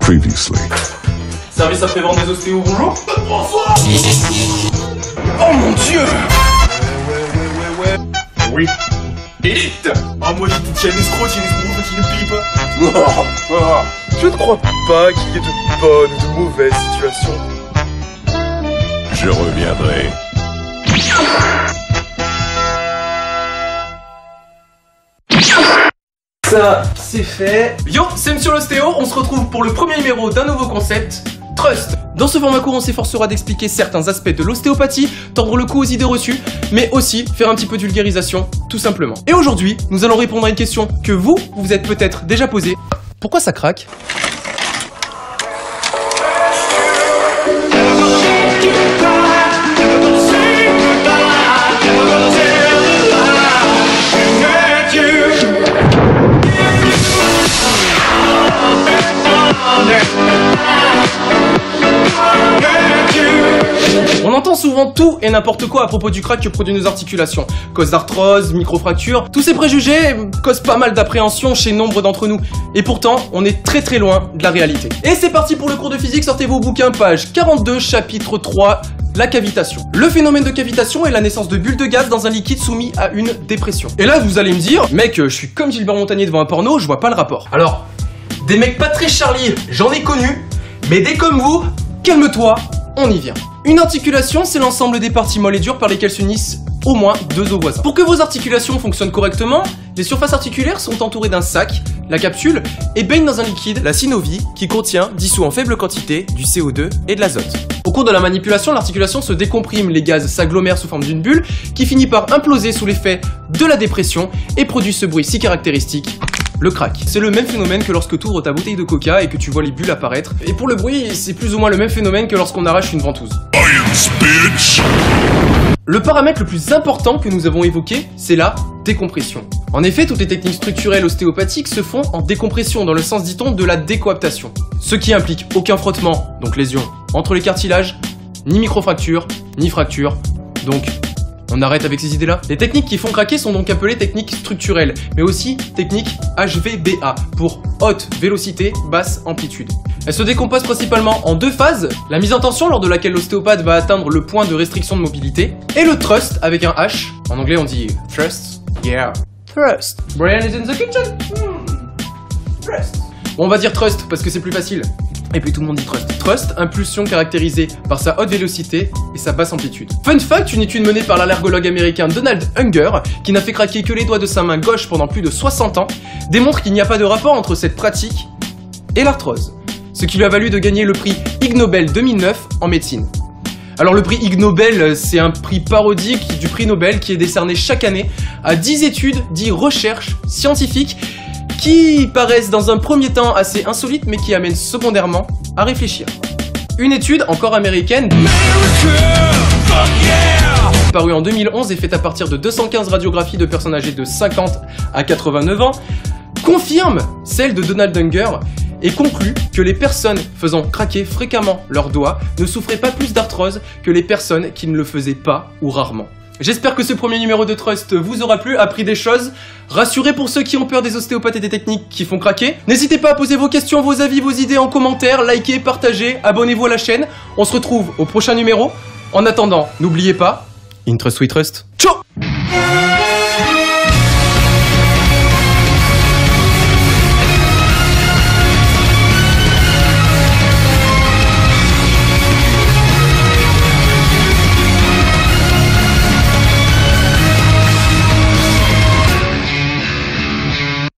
Previously. Service après-vente des ostéos, bonjour. Bonsoir. Oh mon dieu. Ouais. Oui. Élite. Ah moi j'ai dit Chinese crotte, Chinese bouffe, Chinese pipe. Je ne crois pas qu'il y ait de bonnes ou de mauvaises situations. Je reviendrai. Ça, c'est fait. Yo, c'est Monsieur l'ostéo, on se retrouve pour le premier numéro d'un nouveau concept, Trust. Dans ce format court, on s'efforcera d'expliquer certains aspects de l'ostéopathie, tordre le cou aux idées reçues, mais aussi faire un petit peu de vulgarisation, tout simplement. Et aujourd'hui, nous allons répondre à une question que vous êtes peut-être déjà posée. Pourquoi ça craque ? On entend souvent tout et n'importe quoi à propos du crack que produisent nos articulations. Cause d'arthrose, microfractures, tous ces préjugés causent pas mal d'appréhension chez nombre d'entre nous. Et pourtant, on est très loin de la réalité. Et c'est parti pour le cours de physique, sortez vos bouquins, page 42, chapitre 3, la cavitation. Le phénomène de cavitation est la naissance de bulles de gaz dans un liquide soumis à une dépression. Et là, vous allez me dire, mec, je suis comme Gilbert Montagnier devant un porno, je vois pas le rapport. Alors, des mecs pas très Charlie, j'en ai connu, mais des comme vous, calme-toi, on y vient. Une articulation, c'est l'ensemble des parties molles et dures par lesquelles s'unissent au moins deux os voisins. Pour que vos articulations fonctionnent correctement, les surfaces articulaires sont entourées d'un sac, la capsule, et baignent dans un liquide, la synovie, qui contient, dissous en faible quantité, du CO2 et de l'azote. Au cours de la manipulation, l'articulation se décomprime, les gaz s'agglomèrent sous forme d'une bulle, qui finit par imploser sous l'effet de la dépression et produit ce bruit si caractéristique, le crack. C'est le même phénomène que lorsque tu ouvres ta bouteille de coca et que tu vois les bulles apparaître. Et pour le bruit, c'est plus ou moins le même phénomène que lorsqu'on arrache une ventouse. Le paramètre le plus important que nous avons évoqué, c'est la décompression. En effet, toutes les techniques structurelles ostéopathiques se font en décompression, dans le sens, dit-on, de la décoaptation. Ce qui implique aucun frottement, donc lésion, entre les cartilages, ni microfracture, ni fracture, donc on arrête avec ces idées-là. Les techniques qui font craquer sont donc appelées techniques structurelles, mais aussi techniques HVBA, pour haute vélocité, basse amplitude. Elles se décomposent principalement en deux phases, la mise en tension lors de laquelle l'ostéopathe va atteindre le point de restriction de mobilité, et le thrust avec un H, en anglais on dit thrust, yeah, thrust. Brian is in the kitchen, thrust. Bon, on va dire thrust parce que c'est plus facile. Et puis tout le monde dit thrust. Thrust, impulsion caractérisée par sa haute vélocité et sa basse amplitude. Fun fact, une étude menée par l'allergologue américain Donald Unger, qui n'a fait craquer que les doigts de sa main gauche pendant plus de 60 ans, démontre qu'il n'y a pas de rapport entre cette pratique et l'arthrose. Ce qui lui a valu de gagner le prix Ig Nobel 2009 en médecine. Alors le prix Ig Nobel, c'est un prix parodique du prix Nobel qui est décerné chaque année à 10 études, 10 recherches scientifiques qui paraissent dans un premier temps assez insolites, mais qui amènent secondairement à réfléchir. Une étude, encore américaine, parue en 2011 et faite à partir de 215 radiographies de personnes âgées de 50 à 89 ans, confirme celle de Donald Unger et conclut que les personnes faisant craquer fréquemment leurs doigts ne souffraient pas plus d'arthrose que les personnes qui ne le faisaient pas ou rarement. J'espère que ce premier numéro de Trust vous aura plu, appris des choses, rassuré pour ceux qui ont peur des ostéopathes et des techniques qui font craquer. N'hésitez pas à poser vos questions, vos avis, vos idées en commentaire, likez, partagez, abonnez-vous à la chaîne. On se retrouve au prochain numéro. En attendant, n'oubliez pas, in trust we trust. Ciao.